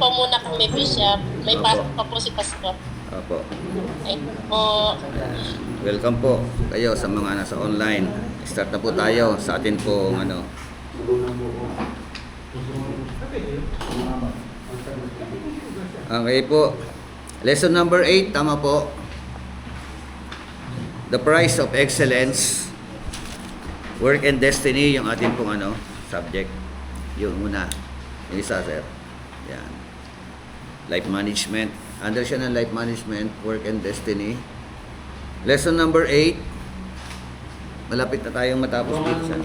po muna kami, Bishop. May Opo. pasok pa po si Pastor. Opo. Ay po. Welcome po kayo sa mga nasa online. Start na po tayo sa atin pong ano. Okay po. Lesson number 8, tama po. The price of excellence. Work and destiny, yung atin pong ano, subject. Yung muna. Yung isa, sir. Yan. Life management. Under siya ng life management, work and destiny. Lesson number 8. Malapit na tayong matapos dito sa...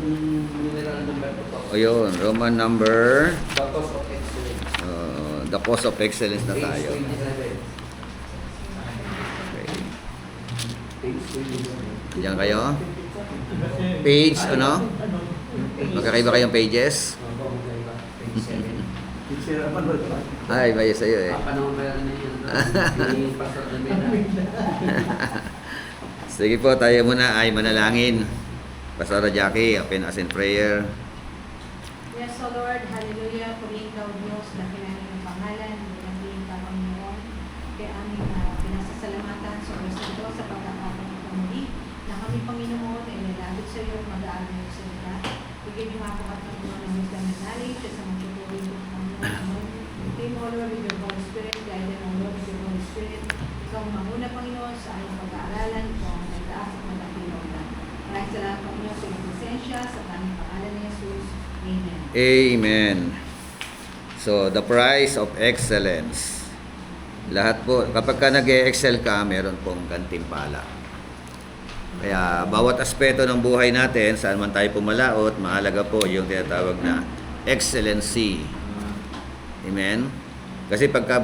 O yun, Roman number... The cause of excellence na tayo. Okay. Diyan kayo. Page, ano? Magkakaiba kayong pages? Ay, may sa'yo eh. Sige po, tayo muna ay manalangin. Pastora Jackie, open us in prayer. Yes, O Lord, hallelujah, purihin daw Diyos, laki namin ang pangalan, naging ka Panginoon, kaya aming pinasasalamatan sa oras ito sa pagkakataon ng muli, na kami Panginoon ay nalapit sa iyo at mag-aaral ng salita. Bigyan niyo ako at ng mga wisdom and knowledge sa magtutuloy ng Panginoon. Team O Lord with your Holy Spirit, guide them O Lord with your Holy Spirit. Ikaw ang manguna Panginoon sa aming pag-aaralan, ikaw ang nagdaas at magdakilaw na. Maraming salamat Panginoon sa iyong presensya, sa aming pangalan ni Jesus. Amen. Amen. So, the price of excellence. Lahat po, kapag ka nag-e-excel ka, meron pong gantimpala. Kaya, bawat aspeto ng buhay natin, saan man tayo pumalaot, mahalaga po yung tinatawag na excellency. Amen? Kasi pagka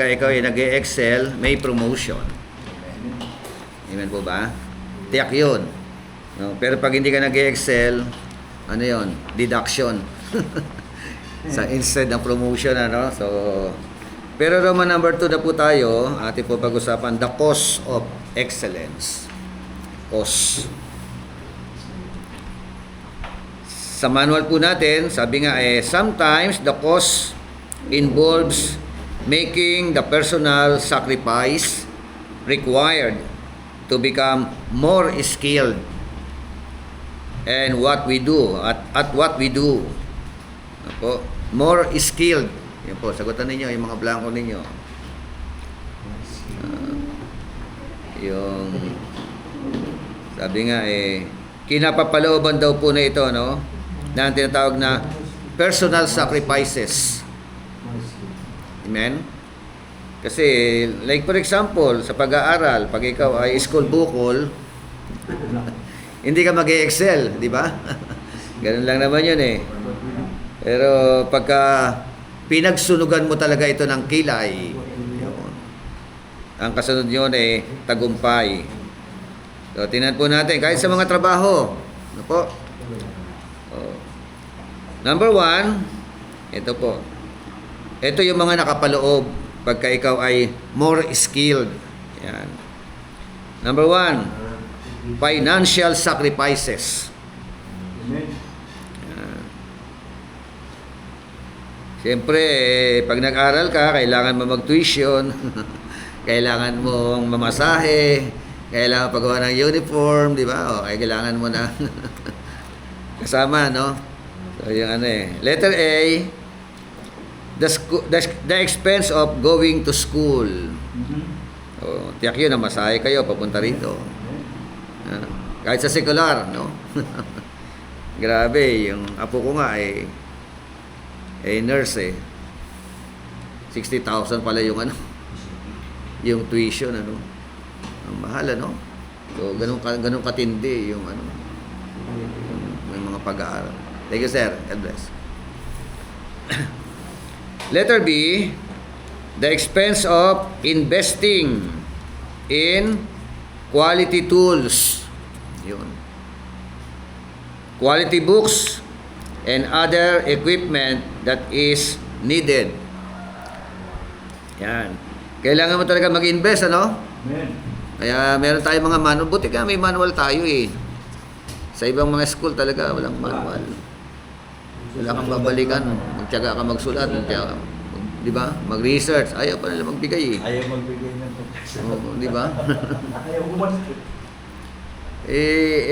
ikaw ay nag-e-excel, may promotion. Amen po ba? Tiyak yun. No? Pero pag hindi ka nag-e-excel, ano yon? Deduction. Instead ng promotion, ano? So, pero Roman number 2 na po tayo, atin po pag-usapan, the cause of excellence. Cause. Sa manual po natin, sabi nga sometimes the cause involves making the personal sacrifice required to become more skilled and what we do, at what we do. Ako, more skilled. Yan po, sagutan ninyo, yung mga blanco ninyo. Yung, sabi nga kinapapalooban daw po na ito, no? Na ang tinatawag na personal sacrifices. Amen? Kasi, like for example, sa pag-aaral, pag ikaw ay school bukol, hindi ka mag-e-excel, di ba? Ganun lang naman yun eh. Pero pagka pinagsunugan mo talaga ito ng kilay, yun. Ang kasunod yun tagumpay. So, tingnan po natin, kahit sa mga trabaho. Ano po? Oh. Number 1, ito po. Ito yung mga nakapaloob pagka ikaw ay more skilled. Yan. Number 1, financial sacrifices. Siyempre, pag nag-aral ka, kailangan mo mag-tuition, kailangan mong mamasahe, kailangan paggawa ng uniform, di ba? O, kailangan mo na kasama, no? So, yung letter A, the expense of going to school. O, tiyak yun, namasahe kayo, papunta rito. Kahit sa secular, no? Grabe, yung apo ko nga nurse 60,000 pala yung yung tuition, ano? Ang mahal, ano? So, ganun katindi yung may mga pag-aaral. Thank you, sir. God bless. Letter B, the expense of investing in quality tools. Yun. Quality books and other equipment that is needed. Yan. Kailangan mo talaga mag-invest, ano? Amen. Kaya meron tayong mga manual. Buti ka, may manual tayo eh. Sa ibang mga school talaga, walang manual. Wala kang babalikan. Magtiyaga ka magsulat. Di ba? Mag-research. Ayaw pa nila magbigay eh. Ayaw magbigay ng protection. Oo, di ba? Ayaw gumawa.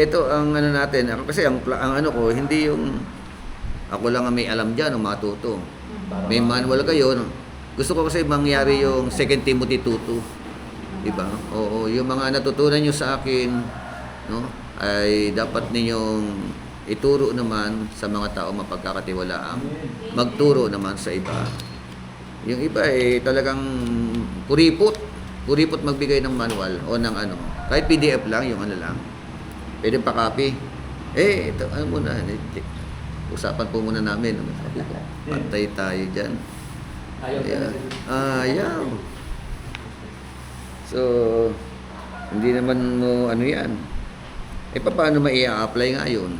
Ito ang ano natin. Ako kasi ang ano ko, hindi yung ako lang ang may alam diyan o matuto. May manual kayo. No? Gusto ko kasi mangyari yung 2 Timothy 2:2. Di ba? Oo, yung mga natutunan niyo sa akin, no, ay dapat ninyong ituro naman sa mga tao mapagkakatiwalaang magturo naman sa iba. Yung iba talagang kuripot magbigay ng manual o ng ano, kahit PDF lang, yung ano lang. Pwede pa copy. Ito, ano muna, usapan po muna namin. Sabi ko, pantay tayo dyan. Ayaw. So, hindi naman mo ano yan. Paano mai-apply nga yun?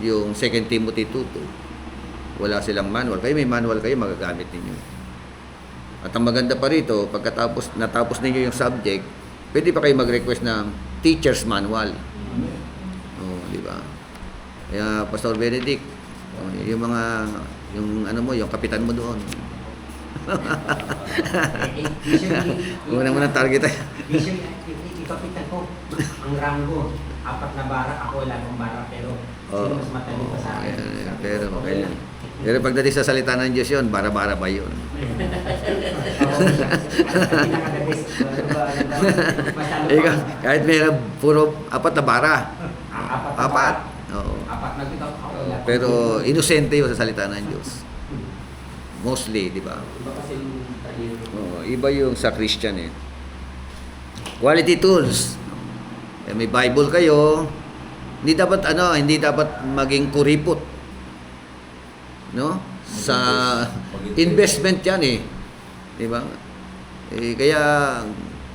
Yung 2 Timothy 2:2. Wala silang manual. Kayo may manual kayo, magagamit ninyo. At ang maganda pa rito, natapos ninyo yung subject, pwede pa kayo mag-request ng teacher's manual. Oh, di ba? Kaya Pastor Benedict, yung ano mo, yung kapitan mo doon. Una mo ng target tayo. Ikapitan ko, ang rango, 4 na bara, ako wala akong bara, pero sino mas matalino pa sa akin? Pero okay lang. Pero pagdating sa salita ng Diyos yun, bara-bara ba yun? Ikaw, kahit meron puro 4 na bara. 4. Oo. 4 na kita, ako wala. Pero inosente yun sa salita ng Diyos. Mostly, di ba? Iba kasi yung talino. Oo, iba yung sa Christian eh. Quality tools. May Bible kayo. Hindi dapat maging kuripot. No? Sa investment 'yan eh. 'Di ba? Kaya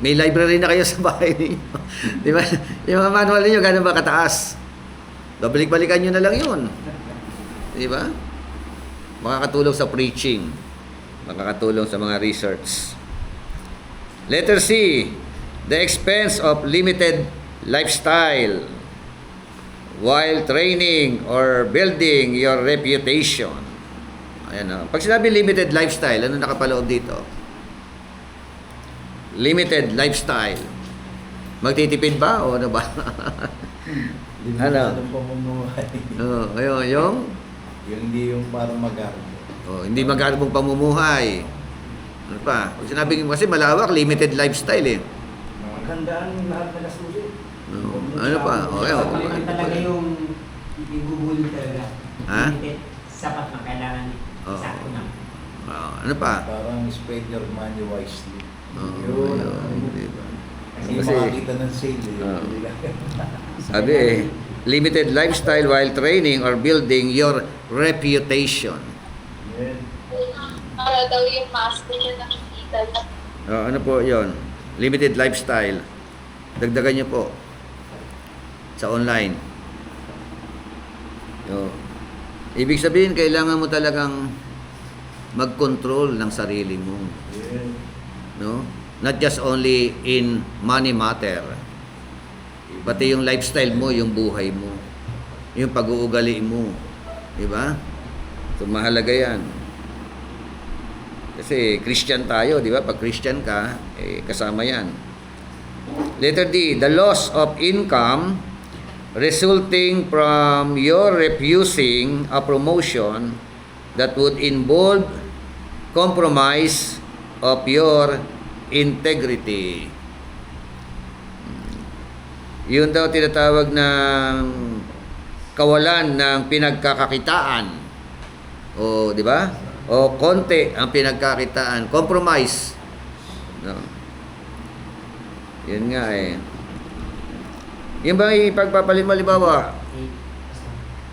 may library na kayo sa bahay niyo. 'Di ba? Yung mga manual niyo ganun ba kataas? Babalik-balikan niyo na lang 'yun. 'Di ba? Makakatulong sa preaching. Makakatulong sa mga research. Letter C, the expense of limited lifestyle while training or building your reputation. Ayan o. Pag sinabi limited lifestyle, ano nakapaloob dito? Limited lifestyle. Magtitipid ba o ano ba? Limitadong pamumuhay. Ayun, yung Hindi yung parang mag-arbo. hindi magkarbong pamumuhay. Ano pa? Pag sinabi kasi malawak, limited lifestyle eh. Magandaan yung lahat na nasulit. Ano pa? Sapat talaga yung ibubuli talaga. Ha? Sapat na kailangan Oo. sakto na. Ano pa? Parang spend your money wisely. Yun. Diba? Kasi Kasi- makakita ng sale eh. Oo. Hindi lang. Sabi limited lifestyle while training or building your reputation. Yan. Para daw yung master niya nakikita niya. Ano po yon? Limited lifestyle. Dagdagan niyo po sa online. Ibig sabihin, kailangan mo talagang mag-control ng sarili mo. Yan. No? Not just only in money matter. Pati yung lifestyle mo, yung buhay mo. Yung pag-uugali mo. Di ba? So, mahalaga yan. Kasi Christian tayo, di ba? Pag Christian ka, kasama yan. Letter D, the loss of income resulting from your refusing a promotion that would involve compromise of your integrity. Yun daw tinatawag ng kawalan ng pinagkakakitaan. O, di ba? O konti ang pinagkakitaan. Compromise. No. Yun nga eh. Yung ba ipagpapalit mo, halimbawa,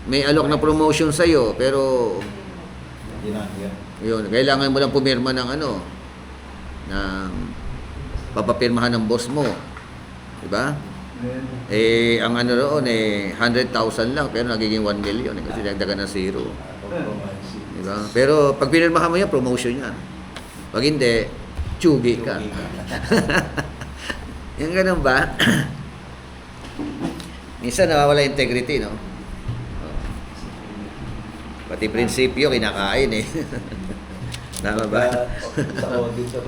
may alok na promotion sa'yo, pero Yan. yun, kailangan mo lang pumirma ng ano, ng papapirmahan ng boss mo. Di ba? Yan. Ang ano roon 100,000 lang pero nagiging 1 million kasi dagdagan ng zero. Di ba? Pero pag pinirmahan mo yan, promotion yan. Pag hindi, tsugi ka. Yung ganun ba? Minsan nawawala integrity, no? Pati prinsipyo, kinakain eh. Tama ba? Sa auditor,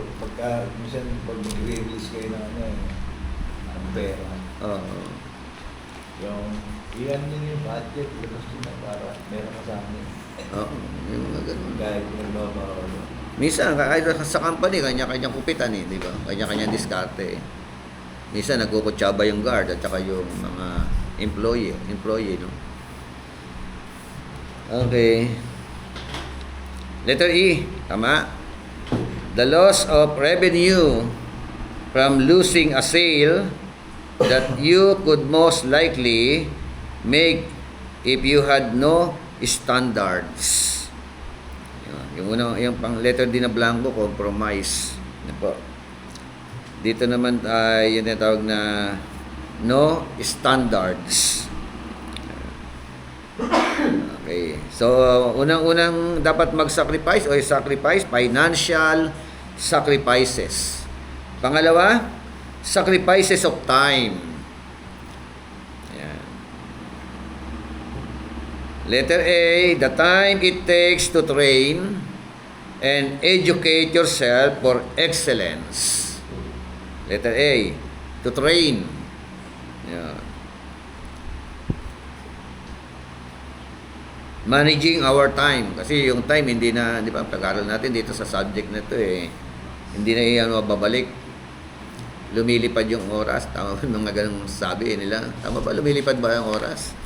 minsan pag mag-release kayo ng ang pera, Oo. iyan din yung budget, labas din na para meron ka sa amin. Oo, yung mga ganun. Kahit nagbabawal. Minsan, kahit sa company, kanya-kanyang kupitan eh, di ba? Kanya-kanyang diskarte eh. Minsan, nagkukutsaba yung guard at saka yung mga employee, no? Okay. Letter E, tama. The loss of revenue from losing a sale that you could most likely make if you had no standards. Yung unang, yung pang letter D na blanco, compromise. Ano po? Dito naman ay yung tinatawag na no standards. Okay. So, unang-unang dapat mag-sacrifice o sacrifice, financial sacrifices. Pangalawa, sacrifices of time. Ayan. Letter A, the time it takes to train and educate yourself for excellence. Letter A, to train. Ayan. Managing our time. Kasi yung time, hindi na, di ba, pag-aral natin dito sa subject na to eh, hindi na iyan mababalik. Lumilipad yung oras. Tama ba mga ganung sabi nila? Tama ba? Lumilipad ba yung oras?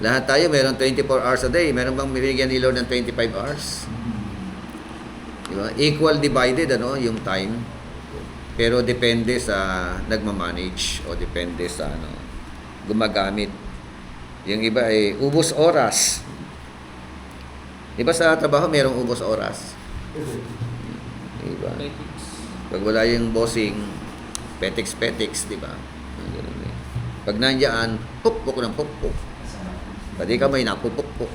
Lahat tayo, meron 24 hours a day. Meron bang binigyan ni Lord ng 25 hours? Di ba? Equal divided, yung time. Pero depende sa nagmamanage o depende sa, gumagamit. Yung iba ay ubos oras. Di ba sa trabaho merong ubos oras? Di ba? Pag wala yung bossing, petiks, di ba? Ganun eh. Pag nandiyan, pukpuk ng pukpuk. Pati ka may napupukpuk.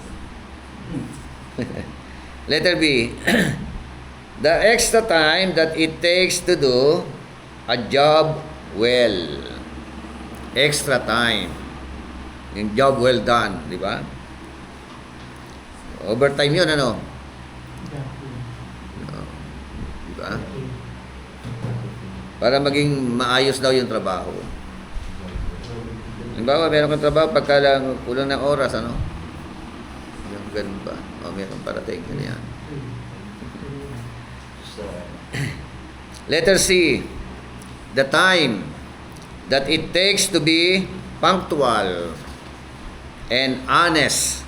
Letter B. The extra time that it takes to do a job well. Extra time. Yung job well done, di ba? Overtime yun, Di ba? Para maging maayos daw yung trabaho. Halimbawa, meron kang trabaho pagka lang kulang ng oras, Yung ganun ba? O, meron parating. Ano yan? Letter C. The time that it takes to be punctual and honest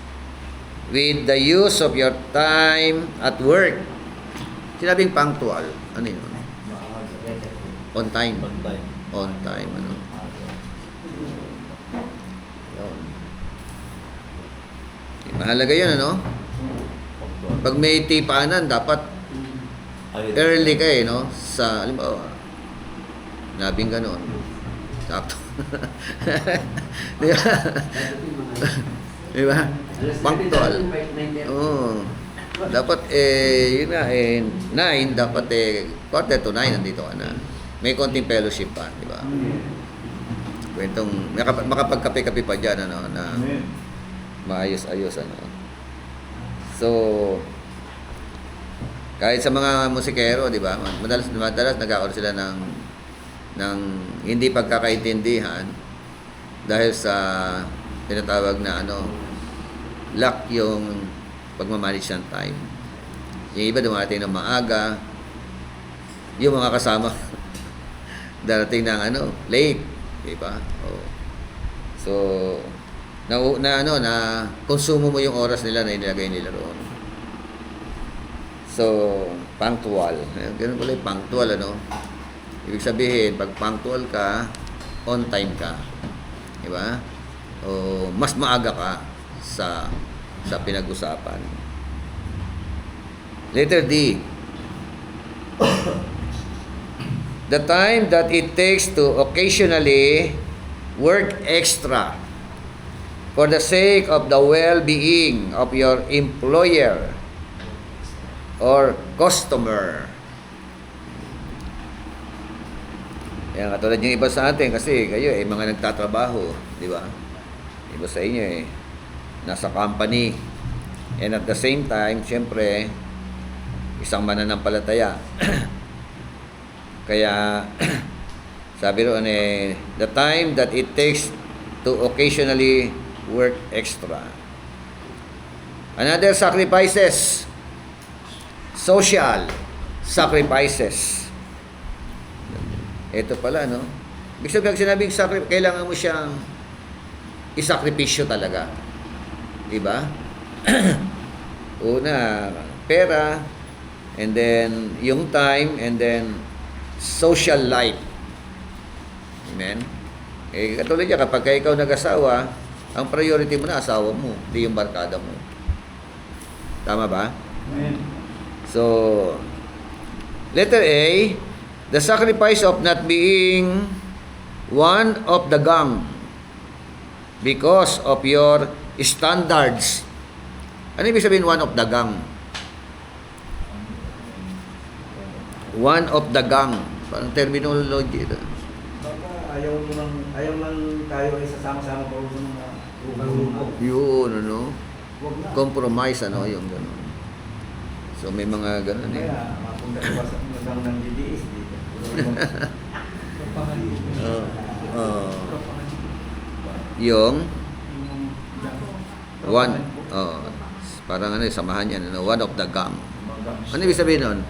with the use of your time at work. Sinabing punctual, ano yun? On time. On time, Yun. Mahalaga yun, Pag may tipanan, dapat early ka sa, halimbawa, nabing ganon. Sakto. Di ba? Di ba? Punctual. Oo. Dapat, yun nga, 9, dapat, quarter to 9, nandito ka na. May konting fellowship pa, di ba? Kwentong, makapagkape-kape pa dyan, na maayos-ayos, So, kahit sa mga musikero, di ba? Madalas nagkakaroon sila ng hindi pagkakaintindihan dahil sa tinatawag na lack yung pagmamanage ng time. Yung iba dumating ng maaga, yung mga kasama darating ng late, di ba? So na konsumo mo yung oras nila na inilagay nila roon. So punctual. Ganun pala yung punctual, Ibig sabihin, pag punctual ka, on time ka. Di ba? O mas maaga ka sa pinag-usapan. Letter D. The time that it takes to occasionally work extra for the sake of the well-being of your employer or customer. Yan, katulad yung iba sa atin kasi kayo mga nagtatrabaho, di ba? Iba sa inyo nasa company. And at the same time, siyempre, isang mananampalataya. Kaya, sabi roon the time that it takes to occasionally work extra. Another sacrifices. Social sacrifices. Ito pala, no? Ibig sabihin, pag sinabing kailangan mo siyang isakripisyo talaga. Diba? Una, pera, and then yung time, and then social life. Amen? Katulad niya, kapag ikaw nag-asawa, ang priority mo na asawa mo, hindi yung barkada mo. Tama ba? Amen. So, letter A, the sacrifice of not being one of the gang because of your standards. Ano ibig sabihin one of the gang? One of the gang. Parang terminology ito. Baka ayaw lang tayo ay sasama-sama pa sa mga grupo. Yun, ano? Huwag na. Compromise, ano, yung gano'n. So, may mga gano'n eh. Kaya, mapunta sa lang ng GDS dito. Yung one, parang ano, samahan yan, ano, one of the gang. Ano ibig sabihin nun?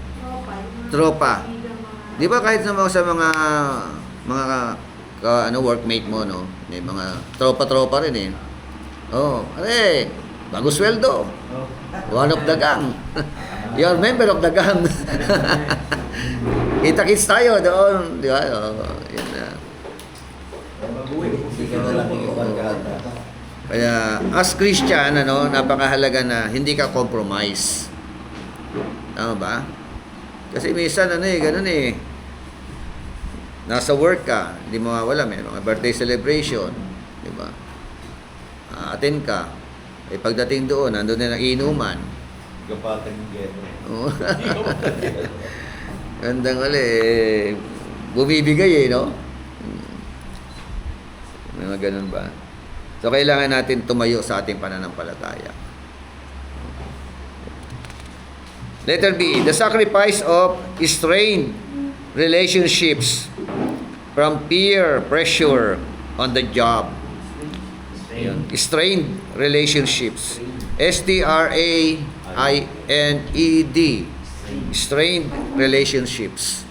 Tropa. Di ba kahit sa mga workmate mo, no? May mga tropa-tropa rin eh. Oh, are, bago sweldo. One of the gang. You're member of the gang. Kita-kits tayo doon. Di ba? Oh, yun na. Kaya, as Christian, ano, napakahalaga na hindi ka compromise. Tama ba? Kasi minsan, ano eh, ganun eh. Nasa work ka, hindi mo mawala, may mga birthday celebration, di ba? Attend ka. Eh, pagdating doon, nandun na ng inuman. Kapatid ng gero. Oo. Gandang eh, bumibigay eh, no? Mga ganun ba? So, kailangan natin tumayo sa ating pananampalataya. Letter B, the sacrifice of strained relationships from peer pressure on the job. Yun. Strained relationships. S-T-R-A-I-N-E-D. Strained relationships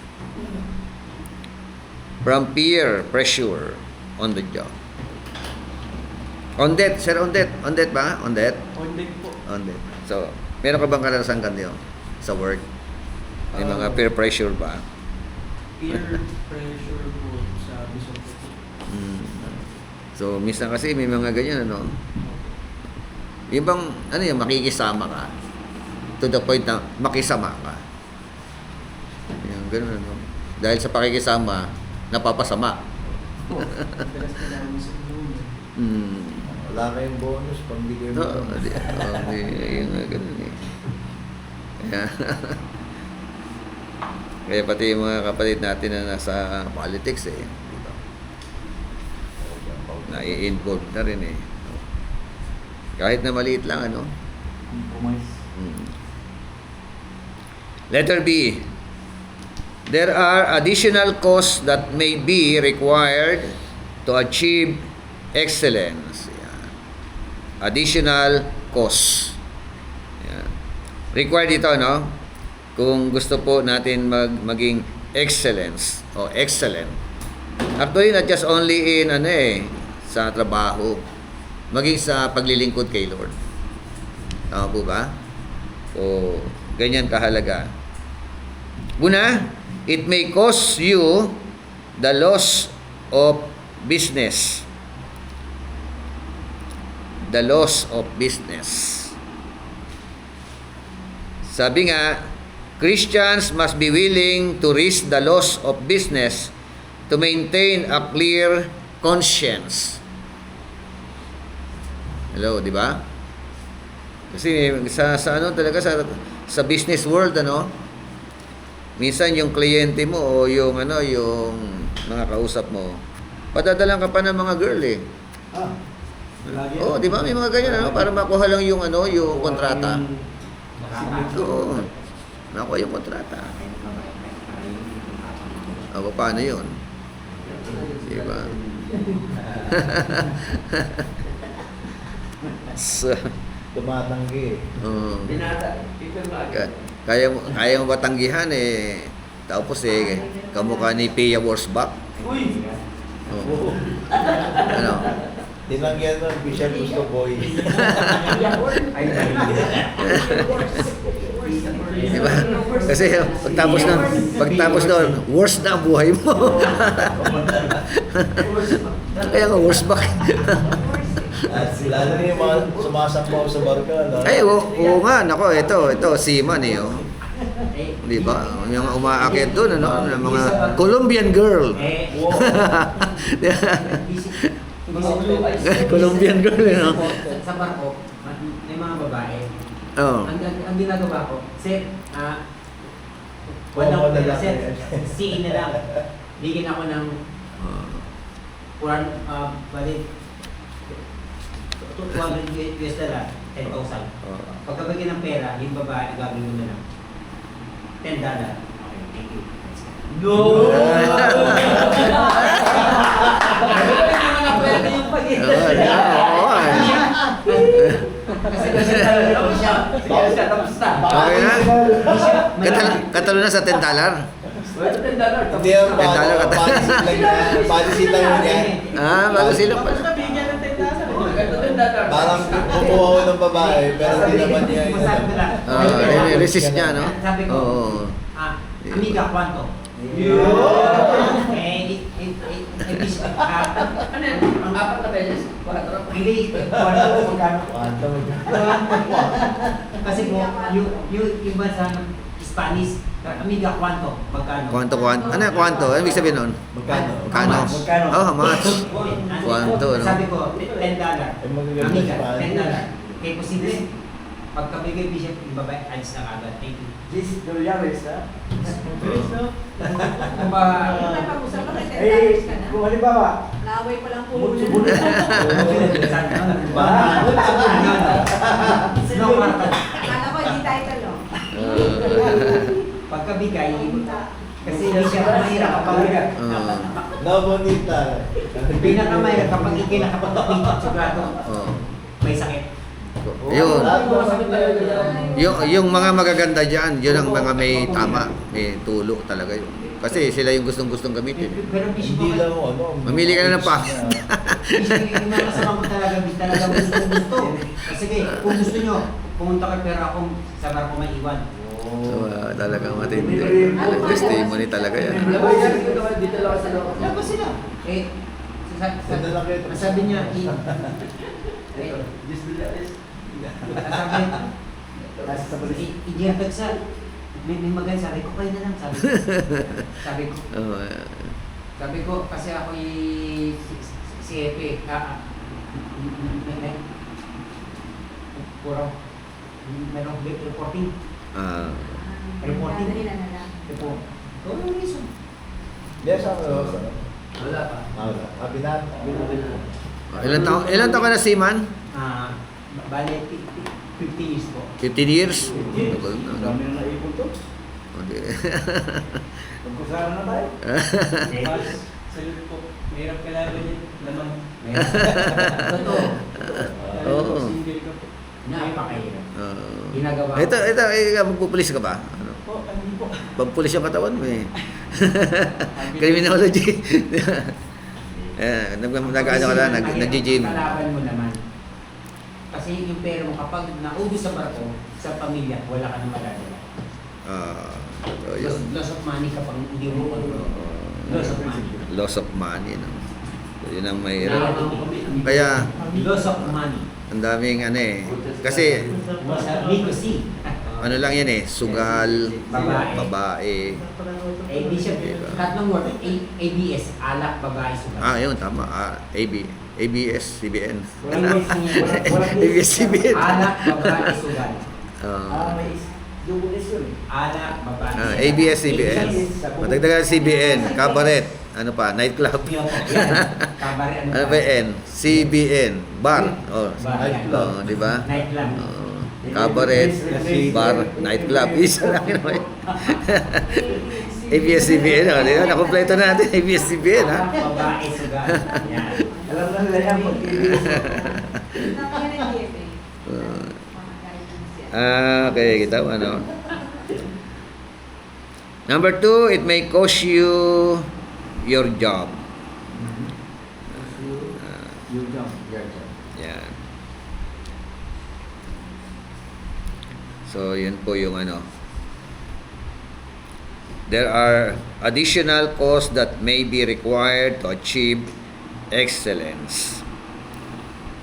from peer pressure on the job. On that, sir, on that ba? On that? On that. So, meron ka bang karanasan kanyo sa work? May mga peer pressure ba? Peer pressure po sa Bison po. So, minsan kasi may mga ganyan, ano? Yung bang, ano yung makikisama ka? To the point na makisama ka. Yung ganun, ano? Dahil sa pakikisama, napapasama. Madalas na namin sa noon. Wala kayong bonus pag hindi kayo Oo, yung ganun eh. Kaya, kaya pati yung mga kapatid natin na nasa politics eh. Diba? Na-i-involve na rin eh. Kahit na maliit lang, ano? Letter B. There are additional costs that may be required to achieve excellence. Yan. Additional costs. Yan. Required ito, no? Kung gusto po natin maging excellence o excellent. Actually, not just only in sa trabaho, maging sa paglilingkod kay Lord. Tama po ba? O ganyan kahalaga. Una, it may cost you the loss of business. The loss of business. Sabi nga, Christians must be willing to risk the loss of business to maintain a clear conscience. Hello, di ba? Kasi sa ano talaga sa business world, ano, minsan yung kliyente mo o yung yung mga kausap mo, padadalan ka pa ng mga girl eh. Oo, di ba? May mga ganyan, ano? Para makuha lang yung, ano, yung kontrata. Oo. Makuha yung kontrata. O, paano yun? Di ba? So, Tumatanggi. oo. Kaya mo ba tanggihan eh? Tapos eh, kamukha ni Pia Worsbach. Oo. Ano? Tinanggihan ng Bishop Gusto Boy. Di ba? Kasi pagtapos doon, worse na ang buhay mo. Kaya nga Worsbach. Lalo na yung mga sumasampaw sa barka. No? Ay, oo nga, nako, ito, Seaman eh, oh. Di ba? Yung umaakit doon, ano, ng mga Colombian girl. Colombian girl, ano? Sa barko, may mga babae. Oh. Ang ginagawa ko, sir, Oo, lalaki. sir, siin na lang. Bigyan ako ng balik, $200 $10,000. Pagkabagyan ng pera, yung babae, gagawin mo na lang. $10. Okay, thank you. No! Kasi talaga siya. Okay na? Katalo na sa $10? Hindi yan, $10 ka policy lang yun yan. Ah, bago sila pala. Parang kukuha ko ng babae, pero hindi naman niya yun. Resist niya, no? Sabi ko, Oo. amiga, kwanto? Ang apat na beses, 4. Hindi, kwanto, magkano? Kasi po, yung bansa ng Spanish, amiga, kwanto, magkano? Kwanto. Ano yung kwanto? Ano ibig sabihin nun? Magkano? Magkano? Oh, how much? Kwanto, no? Sabi ko, $10. magaganda Amiga, sa $10. Kaya posible, pagkabigay bishop, yung babae, alis na agad. Thank you. Kung ba, Napag-usapan ka, $10 ka na. Kung halimbawa, Laway pa lang po. Sino kwarta? Akala ko, hindi tayo talo. Pagkabigay, kasi hindi siya mahirap kapag No, bonita. pinakamahirap kapag ikay nakapagpapintot sa grado, Oh. may sakit. Yun. Yung mga magaganda dyan, yun ang mga may tama, may tulo talaga yun. Kasi sila yung gustong gamitin. Pero bisyo Hindi ko lang ano. Mamili ka na ng pa. yung mga kasama ko talaga gusto. Sige, kung gusto nyo, pumunta kayo pero ako sa barko may iwan. So, talagang matindi. Testimony talaga yan. Dito lang sa loob. Ano ba sila? Sabi niya, i-diatag sa may magay, sabi ko kayo na lang, sabi ko. Oh, Sabi ko, kasi ako si Epe, puro, merong reporting. Reporting. Dali na lang. Report. Oo, yung reason. Yes, ako. Wala pa. Kabinat. ilan taon ka na, Seaman? Bale, 15 years po. 15 years? dami na naipon to. Okay. Magkusara na tayo. Salute po. Mahirap kalaban yun. Lamang. Totoo. Oo. Single ka po. Napakahirap. Ginagawa ko. Ito, magpupulis ka ba? Ano? Po, hindi po. Pagpulis yung katawan mo eh. Criminology. Nag-ano ka lang, nag-gym. Kalaban mo naman. Kasi yung pera mo, kapag naubos sa barko, sa pamilya, wala ka na magagawa. So yun. Loss of money kapag hindi mo control. Loss of money. Loss of money, no? So, yun ang mahirap. Kaya, Loss of money. ang daming ano eh. Kasi, Legacy. ano lang yan eh, sugal, Babae. babae. Bishop, Diba? tatlong word, ABS, alak, babae, sugat. Yun, tama. ABS, CBN. Walang ABS, CBN. Alak, babae, sugat. May double S yun. Alak, babae. ABS, CBN. Matagdagan CBN, cabaret. Ano pa? Nightclub. Yun po, yan. Cabaret, Ano ba N? CBN. Bar. Oh, Bar, yan. oh di ba? Nightclub. Oh, cabaret, bar, nightclub. Isa lang yun. ABS-CBN. Oh, di ba? Nakompleto natin ABS-CBN, ha? Babae, suga. Yan. Alam na nila yan pag-ibig. Nakaya ng DFA. Uh, Mga guidance yan. Okay, kita mo, ano? Number 2, it may cost you your job. Yung jump. Yan. So, yun po yung ano. There are additional costs that may be required to achieve excellence.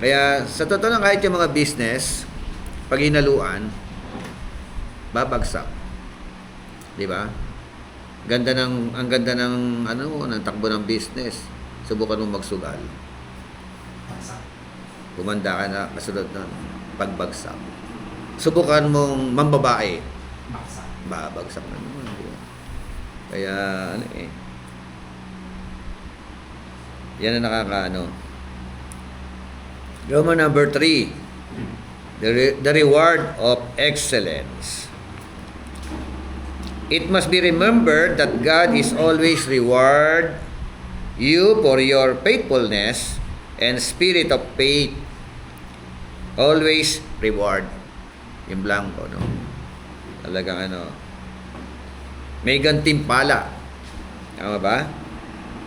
Kaya, sa totoo lang, kahit yung mga business, pag hinaluan, babagsak. Di ba? Ang ganda ng takbo ng business. Subukan mong magsugal. Kumanda ka na kasunod ng pagbagsak. Subukan mong mambabae. Baksa. Babagsak na naman. Di ba? Kaya, yan ang nakakaano. Roman number 3. The reward of excellence. It must be remembered that God is always reward you for your faithfulness and spirit of faith. Always reward. Yung blanco, no? Talagang may gantimpala. Tama ba?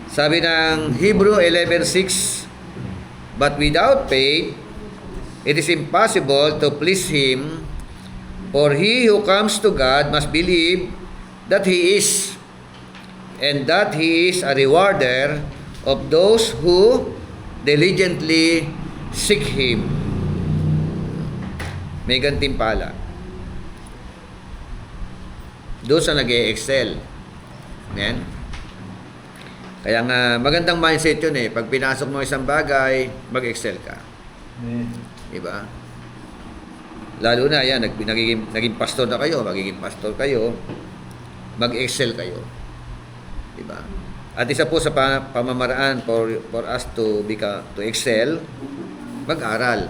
Sabi ng Hebrew 11:6, but without faith, it is impossible to please Him, for he who comes to God must believe that He is, and that He is a rewarder of those who diligently seek Him. May gantimpala. Doon sa nag-e-excel. Amen? Kaya nga, magandang mindset yun eh. Pag pinasok mo isang bagay, mag-excel ka. Diba? Lalo na yan, naging pastor na kayo, magiging pastor kayo, mag-excel kayo. Diba? At isa po sa pamamaraan for us to excel, mag-aral.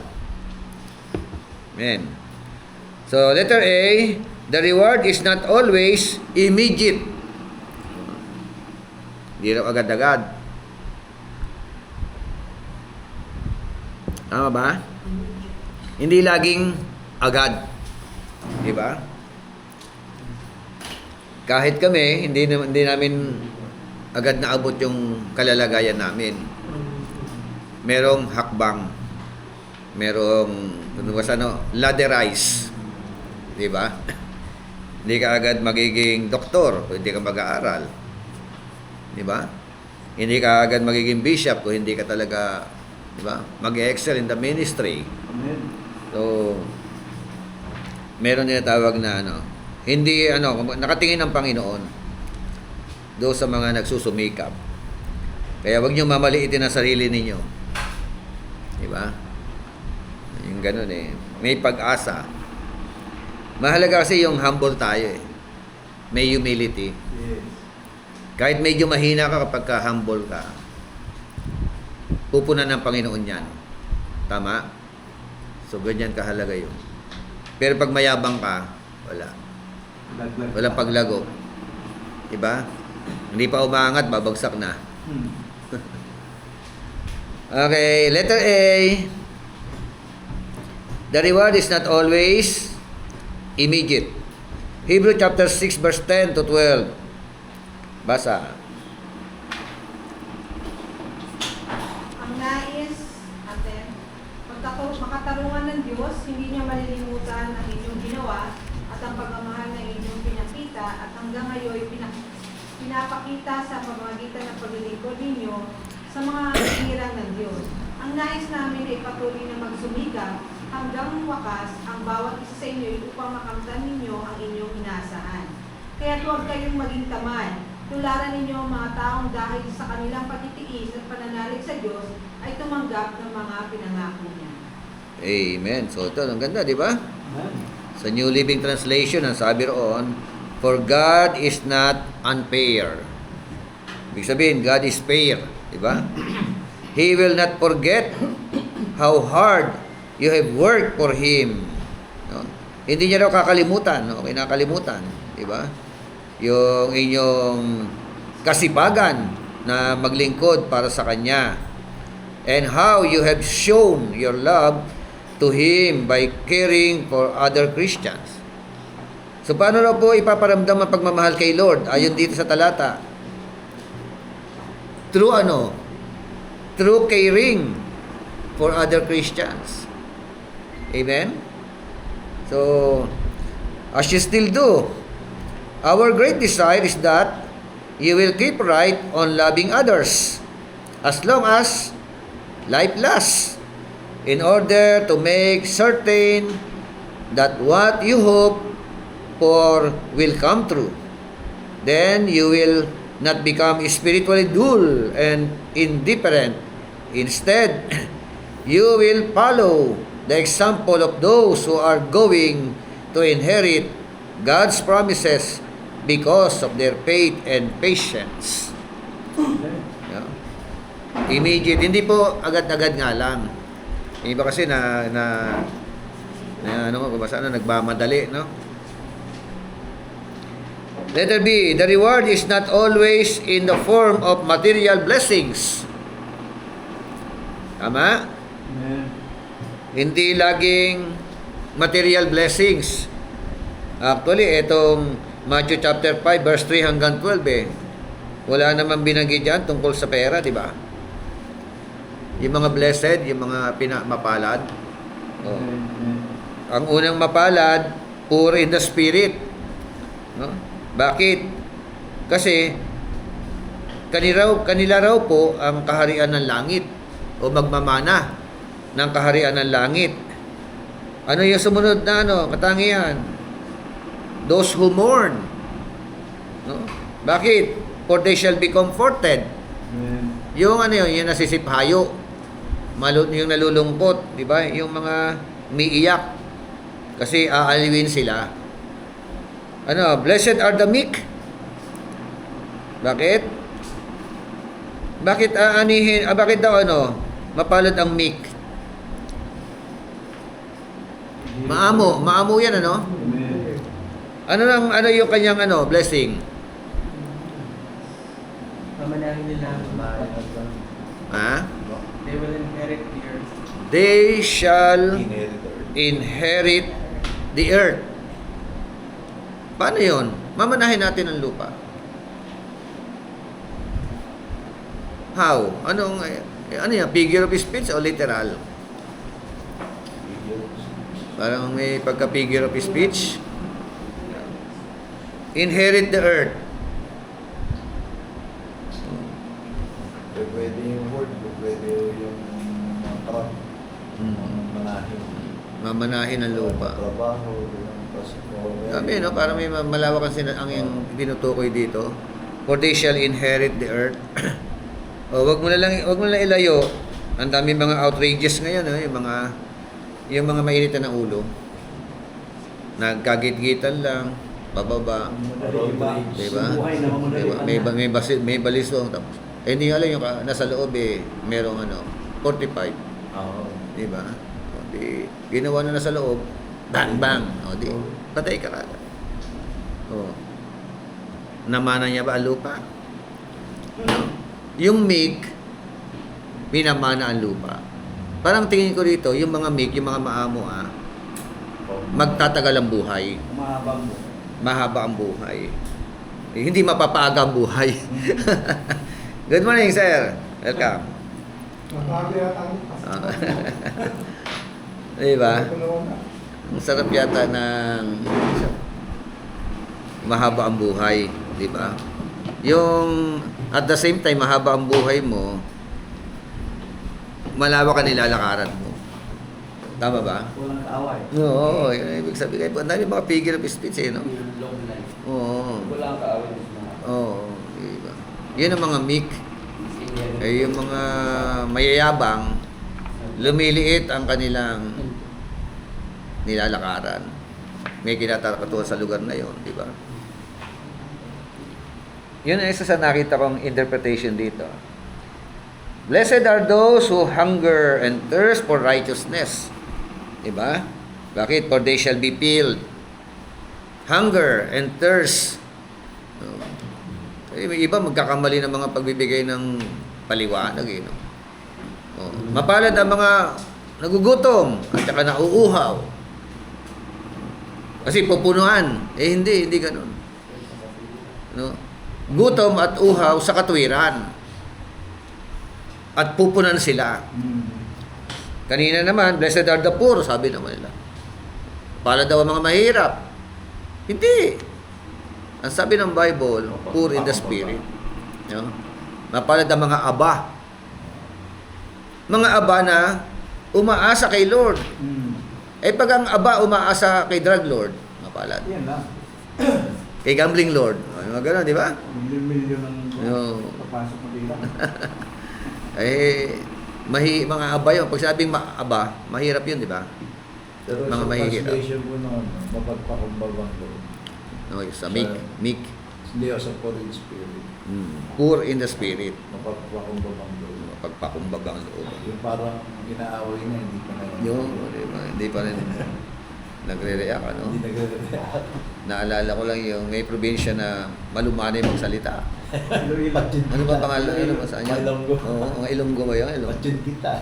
Amen. So, letter A, the reward is not always immediate. Hindi raw agad-agad. Tama ba? Hindi laging agad. Di ba? Kahit kami, hindi namin agad naabot yung kalalagayan namin. Merong hakbang. Merong ladderize. Di ba? Hindi ka agad magiging doktor kung hindi ka mag-aaral. Di ba? Hindi ka agad magiging bishop kung hindi ka talaga, di ba, mag-excel in the ministry. Amen. So, meron din tawag na hindi nakatingin ng Panginoon doon sa mga nagsusumikap. Kaya wag niyo mamaliitin ang sarili ninyo. Di ba? Yung ganun eh. May pag-asa. Mahalaga kasi yung humble tayo eh. May humility. Yes. Kahit medyo mahina ka kapag ka-humble ka, pupunan ng Panginoon yan. Tama? So, ganyan kahalaga yun. Pero pag mayabang ka, wala. Walang paglago. Diba? Hindi pa umangat, babagsak na. Okay, letter A. The reward is not always immediate. Hebrew chapter 6 verse 10 to 12. Basa. Ang nais natin, makatarungan ng Diyos, hindi niya malilimutan ang inyong ginawa at ang pagmamahal na inyong pinakita at hanggang ngayon pinapakita sa pamamagitan ng paglilingkod ninyo sa mga hirang ng Diyos. Ang nais namin ay patuloy na magsumikap hanggang wakas ang bawat isa sa inyo upang makamtan ninyo ang inyong inaasahan. Kaya huwag kayong maging tamad. Tularan ninyo ang mga taong dahil sa kanilang patitiis at pananalig sa Diyos ay tumanggap ng mga pinangako niya. Amen. So ito, ang ganda, di ba? Sa New Living Translation, ang sabi roon, for God is not unfair. Ibig sabihin, God is fair. Diba? He will not forget how hard you have worked for Him. No? Hindi niya raw kakalimutan. No? Kinakalimutan. Diba? Yung inyong kasipagan na maglingkod para sa Kanya. And how you have shown your love to Him by caring for other Christians. So, paano na po ipaparamdam ang pagmamahal kay Lord? Ayon dito sa talata. Through ano? Through caring for other Christians. Amen? So, as you still do, our great desire is that you will keep right on loving others as long as life lasts, in order to make certain that what you hope for will come true. Then you will not become spiritually dull and indifferent. Instead, you will follow the example of those who are going to inherit God's promises because of their faith and patience. Yeah. Immediate, hindi po agad-agad nga lang. Iba kasi na ano ko basta nagmamadali, no? Letter B, the reward is not always in the form of material blessings. Tama? Amen. Hindi laging material blessings. Actually, itong Matthew chapter 5 verse 3 hanggang 12 wala namang binanggit diyan tungkol sa pera, di ba? Yung mga blessed, yung mga mapalad. Oh. Ang unang mapalad, poor in the spirit. No? Bakit? Kasi kanila raw po ang kaharian ng langit o magmamana ng kaharian ng langit. Ano yung sumunod na katangian? Those who mourn. No? Bakit? For they shall be comforted. Yung yung nasisiphayo. Yung nalulungkot, di ba? Yung mga umiiyak kasi aaliwin sila. Blessed are the meek. Bakit? Bakit bakit daw mapalad ang meek? Maamo yan Amen. Ano yung kanyang blessing? Mamanahin nila ang bahay. Ha? They will inherit the earth. They shall Inheritor. inherit the earth. Paano yun? Mamanahin natin ang lupa. How? Ano yan? Figure of speech o literal? Parang may pagka-figure of speech. Inherit the earth. Pwede yung word, pwede yung trap, manahin. Mamanahin ang lupa. Trabaho, yung pasok. Sabi, para may malawak ang yung tinutukoy dito. For they shall inherit the earth. Wag mo na lang ilayo. Ang dami mga outrages ngayon, yung mga mainitan ng ulo. Nagkagit-gitan lang, pababa. Diba? Diba? May balisong tapos. Hindi alam yung nasa loob merong 45. Oo. Diba? Ginawa na nasa loob, bang. Patay ka kagad. Namana niya ba ang lupa? Yung meek, pinamana ang lupa. Parang tingin ko dito, yung mga meek, yung mga maamo, magtatagal ang buhay. Mahaba ang buhay. Hindi mapapaga ang buhay. Good morning, sir. Welcome. Diba? Ang sarap yata ng mahaba ang buhay, di ba? Yung at the same time mahaba ang buhay mo, malawak ang nilalakaran mo. Tama ba? Walang kaaway. Oo, yun ang ibig sabihin. Ang dami mga figure of speech no? Long life. Oo. Walang kaaway. Oo, diba? Yun ang mga meek. Yung mga mayayabang, lumiliit ang kanilang nilalakaran. May kinatakatuhan sa lugar na yon, di ba? Yun ang isa sa nakita kong interpretation dito. Blessed are those who hunger and thirst for righteousness. Diba? Bakit? For they shall be filled. Hunger and thirst. May iba magkakamali ng mga pagbibigay ng paliwanag. No? Mapalad ang mga nagugutom at saka nauuhaw. Kasi pupunuan. Hindi ganun. No? Gutom at uhaw sa katwiran. At pupunan sila. Kanina naman, blessed are the poor, sabi naman nila. Para daw ang mga mahirap. Hindi. Ang sabi ng Bible, poor in the spirit. No? Mapalad ang mga aba. Mga aba na umaasa kay Lord. Pag ang aba umaasa kay drug lord, mapalad. Yan lang. Kay gambling lord. Mga gano'n, di ba? Milyon-milyon ang papasok mo dito. Mga aba yun. Pag sabing aba, mahirap yun, di ba? Pero Mga sa mahihirap. translation po noon, mapagpakumbabang Lord. No, sa meek. Hindi ako sa poor in spirit. Poor in the spirit. Mapagpakumbabang Lord. Pagpakumbabang loob. Yung parang ginaaway niya, hindi pa na. Hindi pa rin nagre-react, ano? Hindi nagre-react. Naalala ko lang yung may probinsya na malumanay magsalita. Patsin Ano ba kita. pangalan? Ano ba sa kanya? Ilonggo. Oo, mga Ilonggo ba yun? Ilonggo. Patsin kita.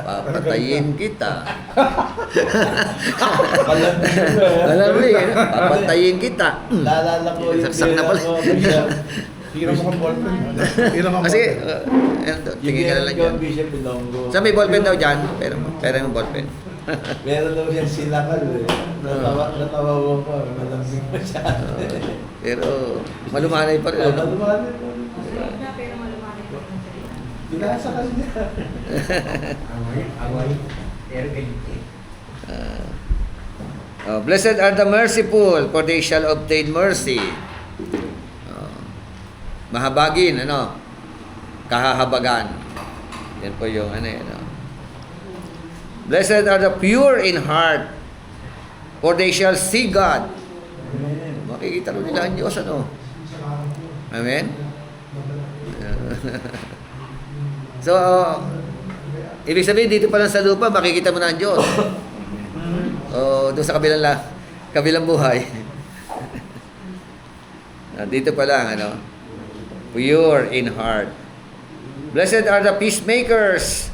Papatayin kita. Alam Alam mo yun, papatayin kita. Naalala ko yung Saksak na pala. Hira mo kang ballpen. Hira mo Kasi, tingin ka na lang dyan. Bishop Ilonggo. Sa may ballpen daw dyan, pero yung ballpen. Meron daw siyang silakal eh. Natawa ko pa. Malambing pa siya. Pero malumanay pa rin. Ano? Malumanay pa. Na, pero malumanay po ang salita. Pinasa ka niya. Away. Pero ganito. Blessed are the merciful, for they shall obtain mercy. Mahabagin, ano? Kahahabagan. Yan po yung ano. Blessed are the pure in heart, for they shall see God. Makikita rin nila ang Diyos, ano? Amen? So, ibig sabihin, dito pa lang sa lupa, makikita mo na ang Diyos. O, doon sa kabilang buhay. Dito pa lang, ano? Pure in heart. Blessed are the peacemakers,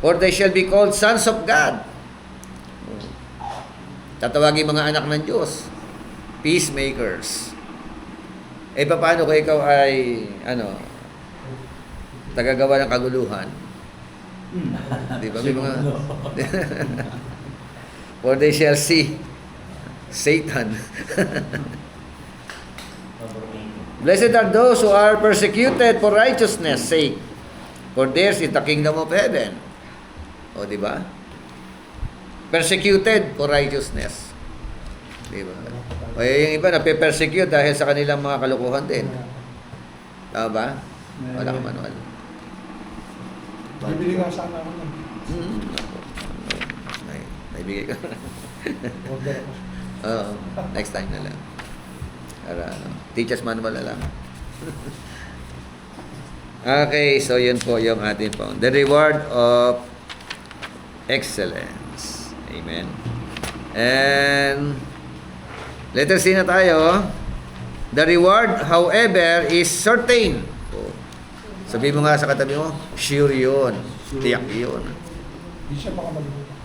for they shall be called sons of God. Tatawagin mga anak ng Diyos. Peacemakers. Paano kung ikaw ay, tagagawa ng kaguluhan? Di ba? May mga... For they shall see Satan. Blessed are those who are persecuted for righteousness' sake, for theirs is the kingdom of heaven. O, di ba? Persecuted for righteousness. Di ba? O, yung iba nape-persecute dahil sa kanilang mga kalukuhan din. Tama ba? Wala ka manual. Bibili nga sana ako nun. Naibigay ko. Order ako. Oo, next time na lang. Para, teacher's manual na lang. Okay, so yun po yung ating po. The reward of excellence. Amen. And letter C na tayo. The reward, however, is certain. Sabi mo nga sa katabi mo, sure yun. Tiyak yun. Hindi siya baka malimutan.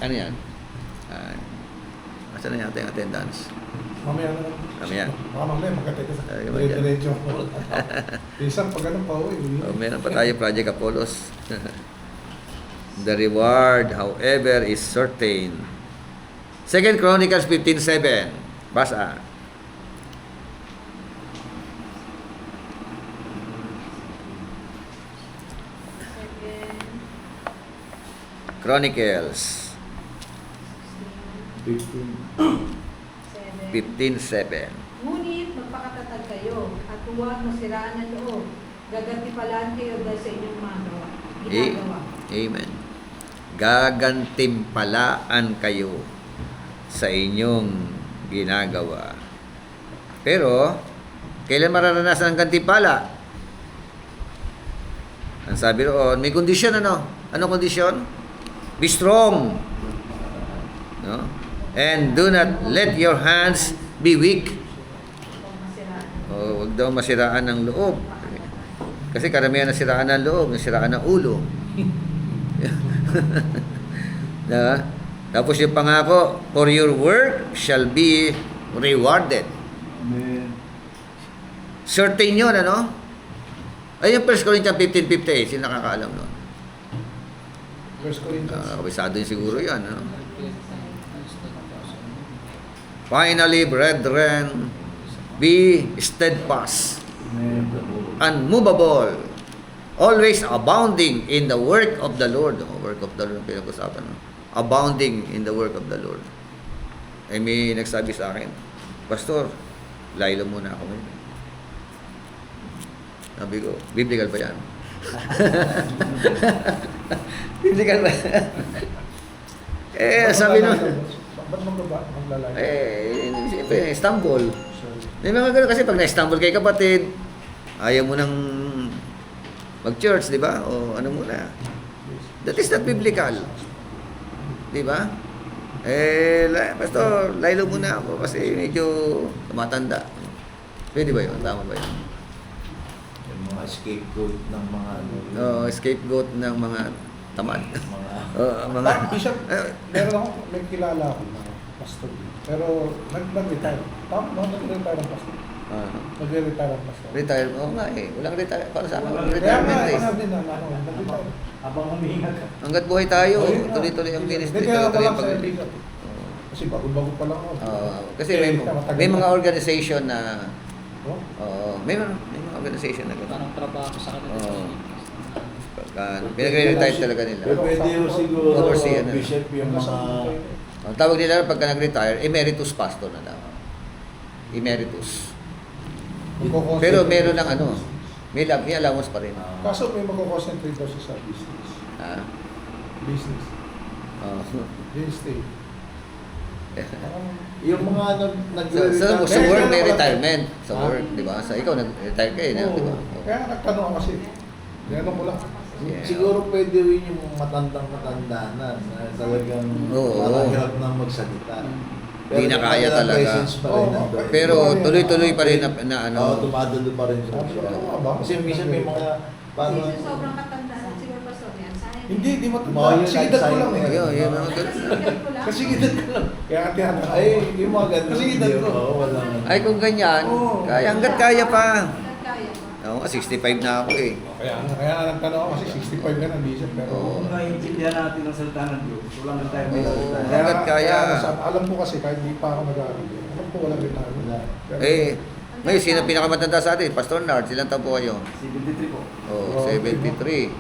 Ano yan? Asan na yata yung attendance? Mamaya na lang. Mamaya. Baka mamaya magkatay ka sa Ay, mamaya. diretso. Isang pag ganun pa, uwi. Meron pa tayo Project Apollos. The reward, however, is certain. 2 Chronicles 15:7. Basa. Chronicles 15:7. Ngunit magpakatatag kayo at huwag masiraan ng loob. Gagantimpalaan kayo dahil sa inyong mga ginagawa. Amen. Gagantimpalaan kayo sa inyong ginagawa. Pero, Kailan mararanasan ang gantimpala? Ang sabi roon, may kondisyon ano? Anong kondisyon? Be strong. No? And do not let your hands be weak. Huwag daw masiraan ng loob. Kasi karamihan nasiraan ng loob, nasiraan ng ulo. Diba? Tapos yung pangako, for your work shall be rewarded. Amen. Certain yun, ano? Ay, yung 1 Corinthians 15:58, sino nakakaalam nun? First Corinthians. Kabisado yun siguro yan, ano? Finally, brethren, be steadfast, Amen. unmovable, always abounding in the work of the Lord. Work of the Lord ang pinag-usapan. No? Abounding in the work of the Lord. Ay may nagsabi sa akin, Pastor, laylo muna ako ngayon. Sabi ko, biblical ba yan? Biblical ba? Sabi nung, Ba't maglalay? siyempre, Istanbul. May mga ganun kasi pag na-Istanbul kay kapatid, ayaw mo nang mag-church, di ba? O ano muna. That is not biblical. Di ba? Pastor, laylo muna ako kasi medyo tumatanda. Pwede ba yun? Tama ba yun? Yung mga scapegoat ng mga ano. Scapegoat ng mga tamad. Mga Mga... Bishop, meron ako, may kilala ako na pastor. Pero nag-retire. Tama, no? Nag-retire ang pastor. Nag-retire ang pastor. Retire? Oo nga eh. Walang retire. Para sa akin, Walang Kaya retirement nga, eh. ano din na, nag-retire. Habang humihinga ka. Hanggat buhay tayo, Oh, yun nga. tuloy-tuloy ang ministry. Hindi, kaya Tuloy-tuloy ang wala sa pag- Bishop. Kasi bago-bago pa lang ako. Kasi may mga organization na may mga organization na gano'n. Parang trabaho sa kanila. Oo. Pinagre-retire talaga nila. Pero pwede yung siguro, Oversee, ano. Bishop, yung mga... Ang tawag nila pagka nag-retire, emeritus pastor na lang. Emeritus. Pero meron lang ano, may allowance pa rin. Kaso may mag-concentrate daw siya sa business. Business. Real estate. Yung mga Sa work may retirement. Sa work, di ba? Sa ikaw nag-retire ka eh, di ba? Kaya nagtanong ako kasi. Tinanong ko lang. Yeah. Siguro pwede rin yung matandang-matanda na talagang Oo. parang hirap na magsalita. Hindi na kaya yung talaga. presence pa rin Oo, nandun. Pero tuloy-tuloy pa rin na ano. Oo, tumadulo pa rin siya. Sabi ko, ano ba? Kasi minsan may mga parang... Kasi sobrang katandaan siguro pastor yan. Sayang. Hindi Mga matanda. yun, Kasi edad ko lang eh. Yun, mga ganun. Kasi edad ko lang. Kaya nga tinatanong. Ay, yung mga ganun. Kasi edad ko. Oo, wala nga. Ay kung ganyan, Oo. kaya hanggat kaya pa. Kaya pa. Oo, 65 na ako eh. Kaya nga nagtanong ako kasi 65 na ng Bishop. Pero Oo. Kung naiintindihan natin ang salita ng Diyos, walang retire may Oo. salita. Hanggat kaya. Alam ko kasi kahit di pa ako nag-aaral. Alam ko walang retirement. Pero, Ngayon, sino pinakamatanda sa atin? Pastor Nard, ilang taon po kayo? 73 po. Oo, 73.